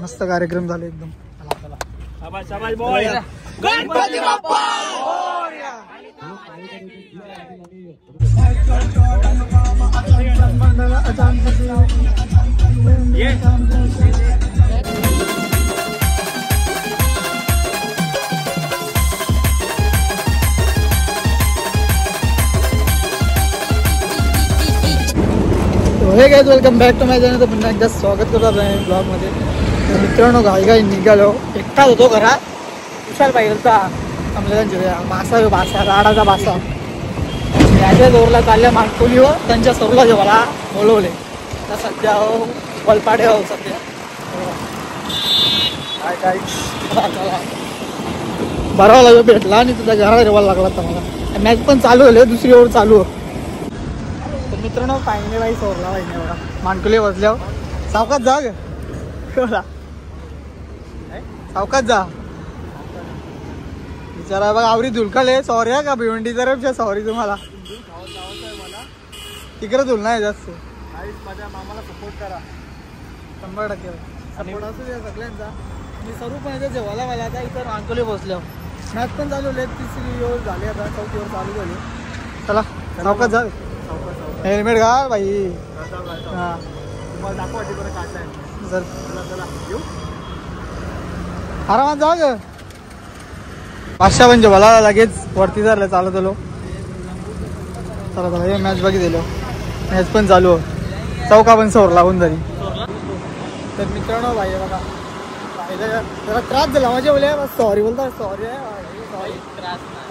मस्त कार्यक्रम झाले एकदम. गणपती बाप्पा हे guys, welcome back to my channel. तर पुन्हा एकदा स्वागत करतो आपल्या ब्लॉगमध्ये. तर मित्रांनो, घाई निघालो. एकटाच होतो घरात. विशाल पाहिजेचा आपल्याला मासा लाडाचा मासा त्याच्या जोरला चालल्या मागकोलीवर त्यांच्या सोरला जेव्हा बोलवले. तर सध्या वलपाडे सध्या बरा लागला भेटला आणि तुझ्या घराला जेवायला लागला. तर मला मॅच पण चालू झाले, दुसरी ओव्हर चालू. मित्रांनो, फायनली बाई सोरला पाहिजे एवढा मानकुले बसल्यावर. सावकात जा ग, सावकात जा. विचारा बघा, आवरी धुलकाले. सॉरी आहे का भिवंडी जरा, सॉरी तुम्हाला. तिकडे धुल नाही जास्त. माझ्या मामाला सपोर्ट करा 100%. सपोर्ट असू द्या सगळ्यांचा. मी सर्व पण इथे जेवायला मला आता इथं मानकुले बसल्यावर मॅच पण चालू झाले. तिसरी ओव्हर झाली, आता चौथी ओव्हर चालू झाली. चला सावकात जा. हेल्मेट घाल बाई. हां दाखवा सर. आरामात जा ग. 500 म्हणजे मला लगेच वरती झालं चालत आलो. चला चला, हे मॅच बघितलं. मॅच पण चालू. चौका पण सौर लागून झाली. तर मित्रांनो बाई बघा, जरा त्रास झाला माझ्या बोले. सॉरी बोलता. सॉरी आहे, सॉरी.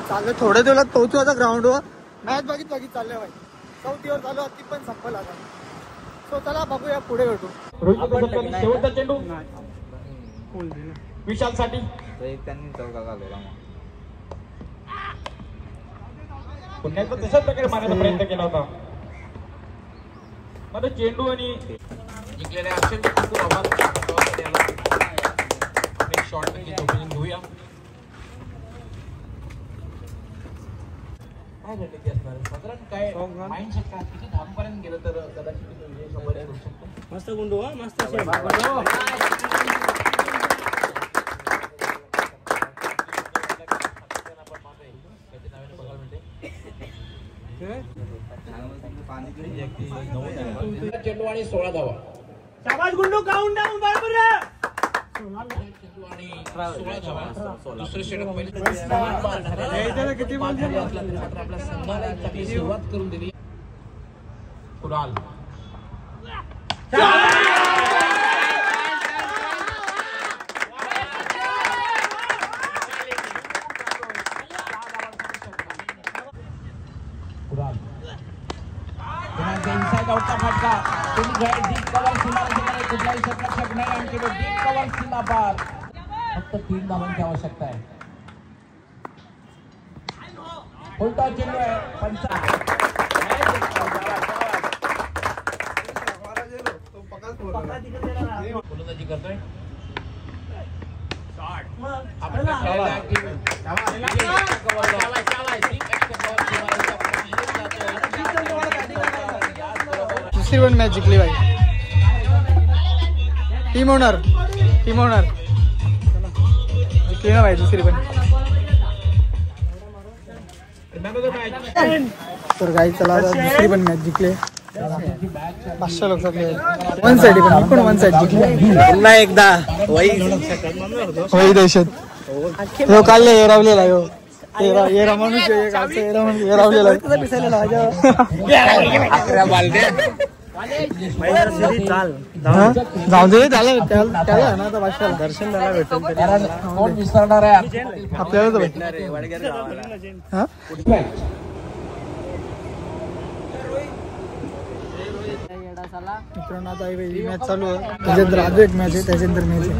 चाललं थोड्या दिवसात पोहोचू आता ग्राउंडवर. मॅच बघित चाललंय बाई. चौथीवर चालू, ती पण संपल आता. सो चला बघूया, पुढे भेटू. शेवटचा चेंडू विशाल साठी. त्यांनी चौका घालवला. पुन्हा एकदा तशाच प्रकारे मारण्याचा प्रयत्न केला होता. आता चेंडू आणि जिंकलेल्या अक्षय खूप आभार. शॉर्ट घेऊया. काय घडले असणार साधारण काय माइंडसेट काय किती धामपर्यंत गेलं तर कदाचित 100 करू शकतो. मस्त गुंडू हा, मस्त. चेंडू आणि 16 धावा. शाबास गुंडू, काउंट डाऊन बरोबर आहे. चेंडू आणि 16 धावा. दुसरे षटक पहिले किती बॉल झाले आपल्या संघाला एक चांगली सुरुवात करून दिली. कुणाल इनसाइड आउटचा फटका. डीप कव्हर सीमारेषेकडे कुठलाही क्षेत्ररक्षक नाही आणि केवळ डीप कव्हर सीमा पार. फक्त 3 धावांची आवश्यकता आहे. उलटा चेंडू आहे. गोलंदाजी करतोय. दुसरी पण मॅच जिंकली बाई. टीम ओनर जिंकली ना बाई दुसरी पण. तर काही चला, दुसरी पण मॅच जिंकले. 500 लोक सगळे वन साइड पण वन साइड जिंकले. पुन्हा एकदा होई दहशत. हो काढले एरावलेला. येरा माणूस एरावलेला. जाऊ दे त्याला ना आता भाषाला दर्शन द्यायला भेटेल. कोण विसरणार आहे आपल्याला तर भेटणार. मित्रांनो, आता मॅच चालू आहे. त्याच्यानंतर अजून एक मॅच आहे, त्याच्यानंतर मॅच आहे.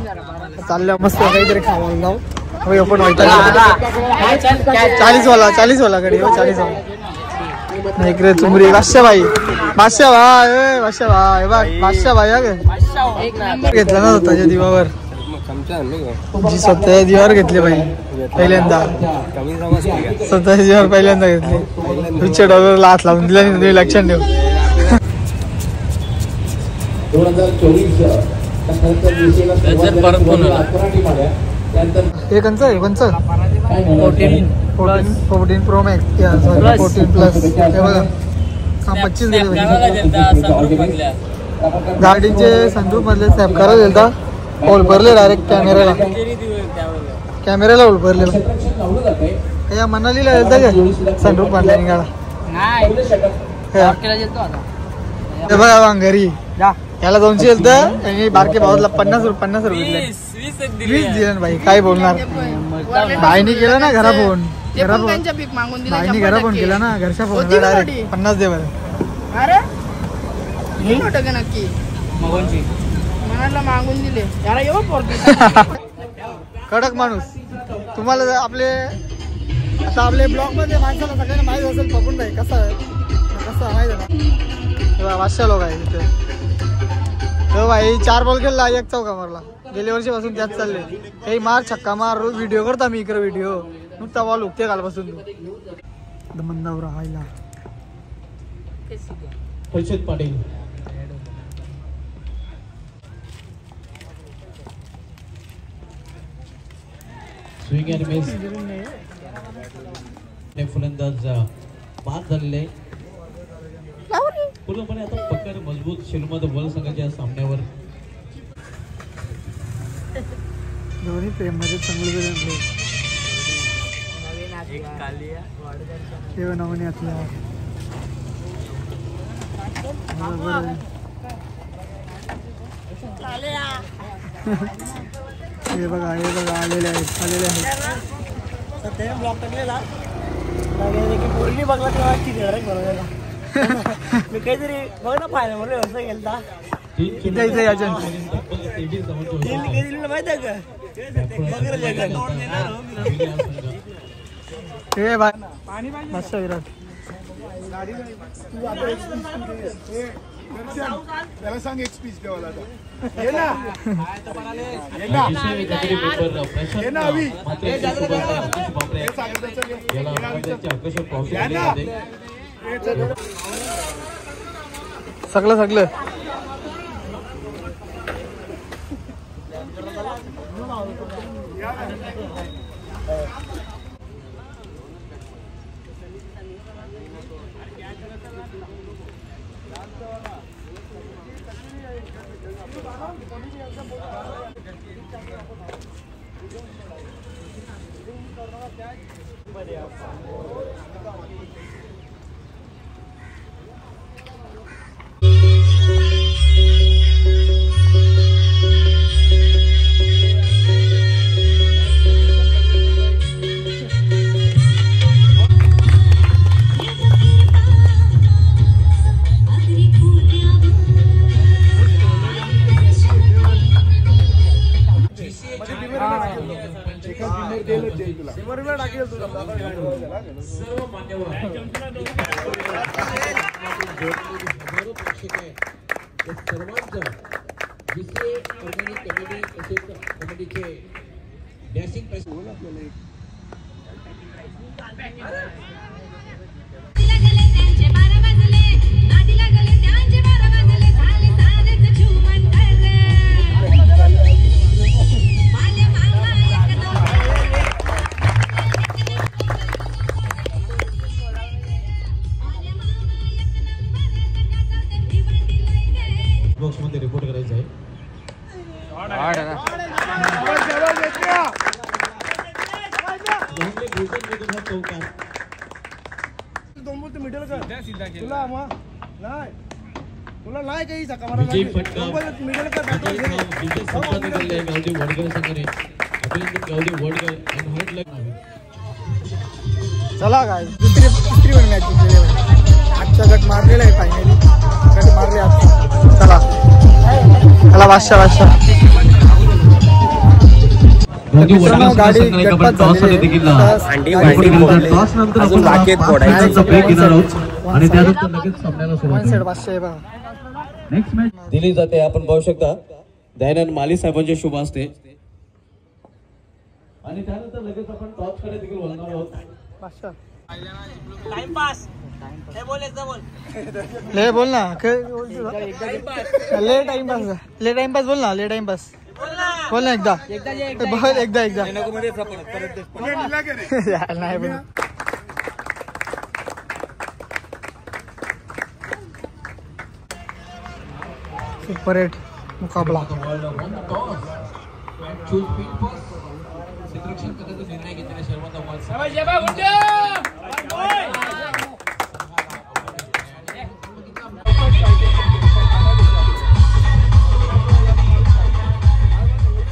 चालल्या मस्त काहीतरी खावायला जाऊ. आपण 40 वाला कडे 40 वाला इकडे चुमरी. बादशाबाई घेतला ना स्वतःच्या दिवावर. स्वतःच्या दिवावर घेतले बाई पहिल्यांदा. स्वतःच्या दिवावर पहिल्यांदा घेतले. पिक्चर डॉलरला हात लावून दिला नाही, लक्षात ठेव. 2024 हे कंच आहे कंच 14 प्रो मॅक्स 14 प्लस हे बघा 25 दिले गाडीचे सनरूफ मधले सॅप करा दिलता होल भरले डायरेक्ट कॅमेऱ्याला होल भरलेला या मनालीला येता का सनरूफ मधल्या गाडा हे बघा वांगरी याला 200 येतं आणि बारके भावातला 50 रुपये 20 दिले भाई काय बोलणार भाईनी केला ना घरा फोन भाईनी घरा फोन केला ना घरच्या फोन डायरेक्ट 50 दे बरं नक्की मनाला मागून दिले याला येऊ कडक माणूस तुम्हाला आपले आता आपले ब्लॉग मध्ये माणसाला सगळ्यांना माहित असेल पकडून नाही कसं माहित आहे 500 लोक आहे तिथे तो भाई 4 बॉल खेळला 1 चौका मारला गेल्या वर्षीपासून त्याच चालले काही मार छक्का मार रोज व्हिडिओ करता मी इकडे व्हिडिओ नुसता बॉल उगते कालपासून तू मंदावर राहायला Harshad Patil swing and miss फलंदाज बाद झालेले पूर्णपणे आता पकड मजबूत शिलमध बल संघाच्या सामन्यावर दोन्ही प्रेम मध्ये चांगले नवनी असल्या हे बघा आलेले आहेत ब्लॉक टाकलेला बघला तेव्हा मी काहीतरी बघ ना पाहिलं म्हणून असं गेलता माहिती आहे का विराट त्याला सांग एक स्पीच देवाला सगळं सर्व मान्यवर सर्वांचं जिसे कमिटीचे बेसिक बॉक्स मध्ये रिपोर्ट करायचं आहे तुला नाही काही विजय फटका विजय संपादन केले गावडी वडगाव संघाने अभिनंदन गावडी वडगाव आणि हर्ट लागणार चला काय दुसरी पण मॅच आजचा गट मारलेला आहे फायनली गट मारले आज चला बादशाह गाडी गटपात झालेली दिली जाते आपण पाहू शकता दयानंद माली साहेबांचे शुभ असते आणि त्यानंतर लगेच आपण टॉस कडे देखील वळणार आहोत टाइमपास हे बोल एकदा बोल ले बोल ना ले टाइमपास बोल ना ले टाइमपास बोल ना एकदा बोल एकदा नाही बोल सुपर 8 मुकाबला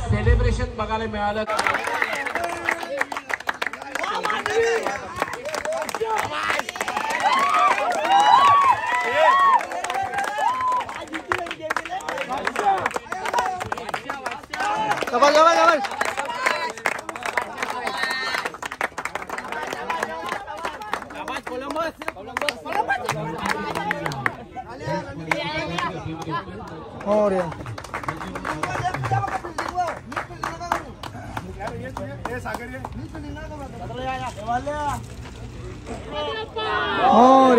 सेलिब्रेशन बघायला मिळालं. और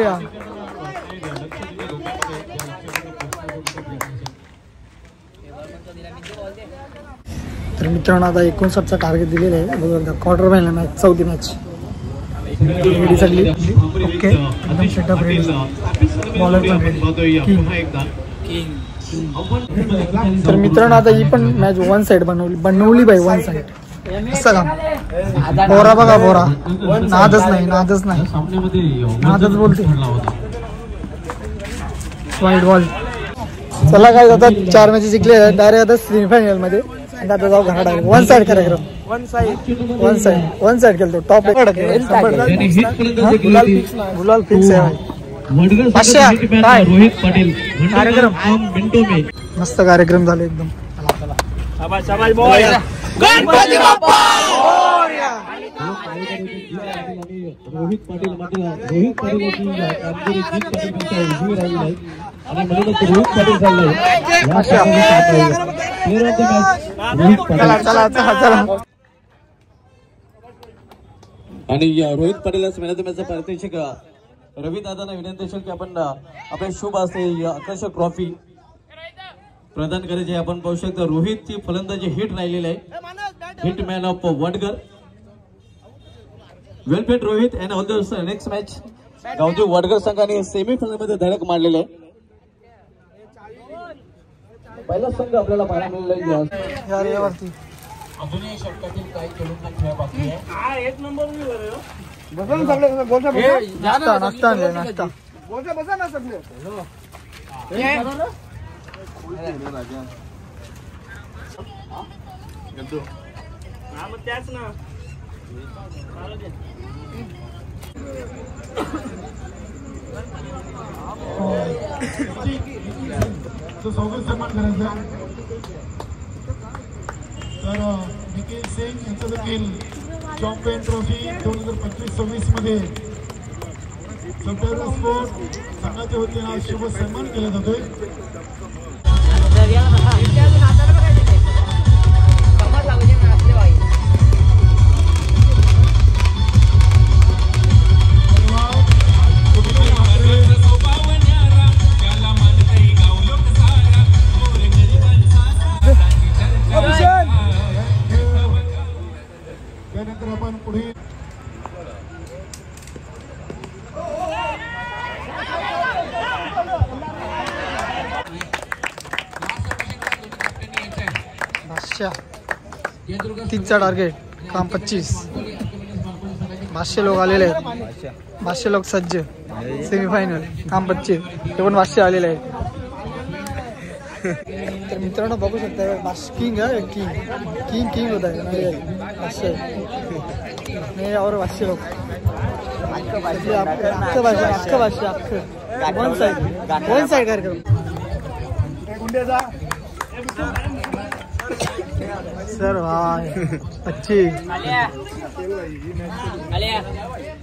तर मित्रांनो आता 59चा टार्गेट दिलेला आहे. बघा क्वार्टर फायनल मॅच, चौथी मॅच रेडी सगळी ओके. एकदम सेटअप रेडी. बॉलर पण रेडी. तर मित्रांनो आता ही पण मॅच वन साइड बनवली बाई वन साइड. असं का बोरा बघा बोरा नादच बोलते वाईट बॉल. चला काय आता 4 मॅचेस जिंकले डायरेक्ट आता सेमीफायनल मध्ये. आणि आता जाऊ घरा डायरेक्ट वन साइड कार्यक्रम. वन साइड केलतो टॉप गुलाल फिक्स आहे. कार्यक्रम मस्त कार्यक्रम झाले एकदम. गणपती बाप्पा रोहित पाटील कामगिरी आणि म्हणूनच रोहित पाटील चाललंय. आणि रोहित पाटीलच मॅन ऑफ द मॅचचा पारितोषिक रवी दादांना विनंती असेल की आपण आपल्या शुभ असते आकर्षक ट्रॉफी प्रदान करायचे. आपण पाहू शकता रोहितची फलंदाजी हिट राहिलेली आहे. Hit man of Wadgar. Well played Rohit and all the next match. गावठी वडगर संघाने सेमीफायनल मध्ये धडक मारलेले आहे. पहिला संघ आपल्याला पाहायला मिळालेला आहे. अजूनही षटकातील काही खेळूंना खेळ बाकी आहे. एक नंबर त्याच ना तो स्वागत सन्मान करायचा. तर निखिल सिंग यांचं देखील चॅम्पियन ट्रॉफी 2025-26 मध्ये सप्टेंबर स्पोर्ट संघाच्या वतीने आज शुभ सन्मान केला जातोय. त्यानंतर आपण पुढे तीनचा टार्गेट काम 25. 500 लोक आलेले आहेत. 500 लोक सज्ज. सेमीफायनल काम 25. ते पण 500 आलेले आहेत. तर मित्रांनो बघू शकता किंग आहे. किंग होत आहे 500 और 500 लोक वन साइड कार्यक्रम. सर भाई 25.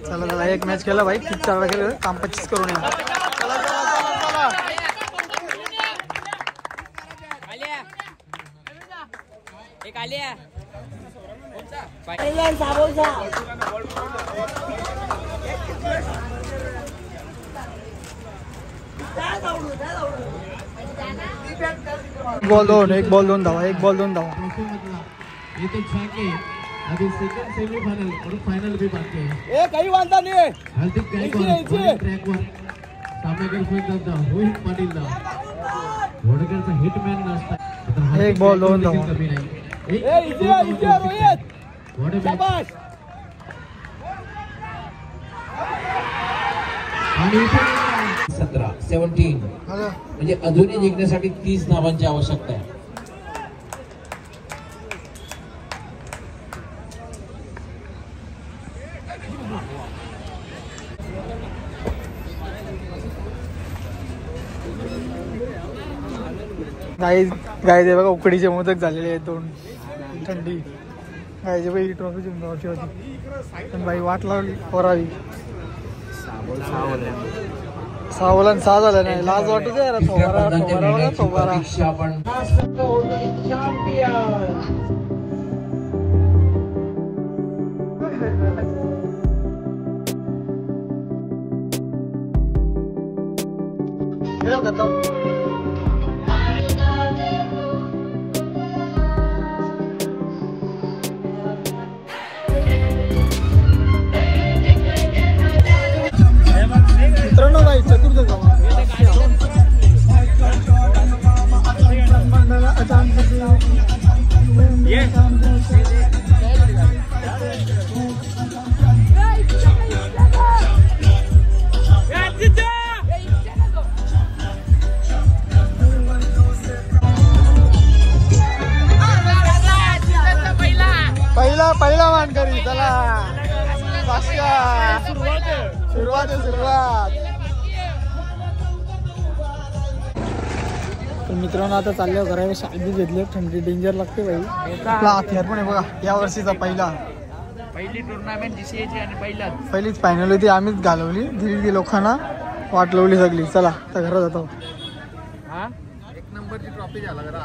चला एक मॅच केला भाई. 4 केलं काम 25 करून या. एक आलिया एक बॉल दोन धावा इथे छाके अभी सेकंड सेमीफायनल और फायनल भी बाकी आहे. ए काही वांधा नाही. हार्दिक गायकवाड ट्रॅकवर सामनावीर फलंदाज रोहित पाटील वडकरचा हिटमॅन नसता. एक बॉल दोन धावा. ए इथे रोहित शाबाश. आणि 17 म्हणजे अजूनही जिंकण्यासाठी 30 धावांची आवश्यकता आहे. गाय बघा उकडीचे मोदक झालेले आहेत 2 थंडी. गायचे बाई ट्रॉफी जिंकवायची होती पण बाई वाट लावली पोरावी. 6 झालं नाही. लाज वाटत यार. थोबारा मित्रांनो बाई चतुर्थ पहिला मानकरी. चला सुरुवात. तर मित्रांनो आता चालल्या घराला. शाळेत घेतली. थंडी डेंजर लागते बाई. आपला हथियार पण आहे बघा. या वर्षीचा पहिली टुर्नामेंट जीसीएची आणि पहिलीच फायनल होती. आम्हीच घालवली. दिली लोकांना वाट लावली सगळी. चला आता घरात जातो. एक नंबरची ट्रॉफी झाला जरा.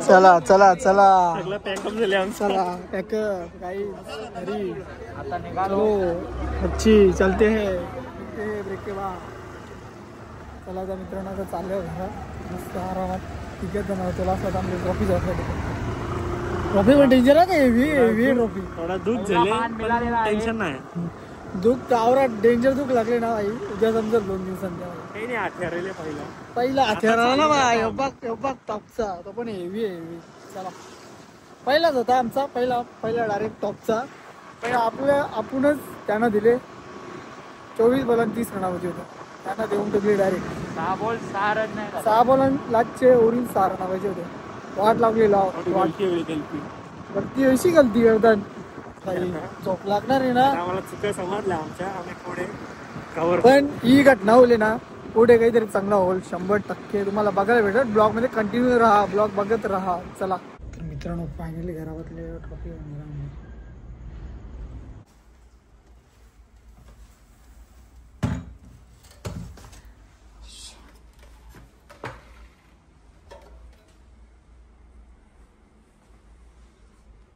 चला सगळं पॅकअप झाले आमचं. चला पॅकअप काही घरी आता निघालो. अच्छी चलते है ब्रेक के बाद. चला आता मित्रांनो आता चाललं घरात मस्त आरामात. तिकीट जण तुला असं आमची ट्रॉफी ट्रॉफी पण डेंजर आहे का. Heavy trophy. थोडा दुःख झाले. टेन्शन नाही. दुःख आवरात डेंजर दुःख लागले ना बाई. उद्या समजत 2 दिवसांच्या. काही नाही हत्यारेले पहिला हत्यार आला ना बाई. बघ टॉपचा. तो पण हेवी. चला पहिलाच होता आमचा. पहिला डायरेक्ट टॉपचा. पण आपणच त्यांना दिले. 24 बॉलांत 30 रनावरची होते. त्यांना देऊन टाकली डायरेक्ट. 6 बॉल 6 रन नाही. 6 बॉलांचे ओरिल 6 रनावरचे होते. वाट लागली वरती अशी गलती करतात. काही झोप लागणार आहे ना. आम्हाला चुका समजल्या आमच्या. आम्ही पुढे कव्हर. पण ही घटना होली ना पुढे काहीतरी चांगला होईल 100%. तुम्हाला बघायला भेटत. ब्लॉग मध्ये कंटिन्यू राहा. ब्लॉग बघत राहा. चला तर मित्रांनो फायनली घरातले ट्रॉफी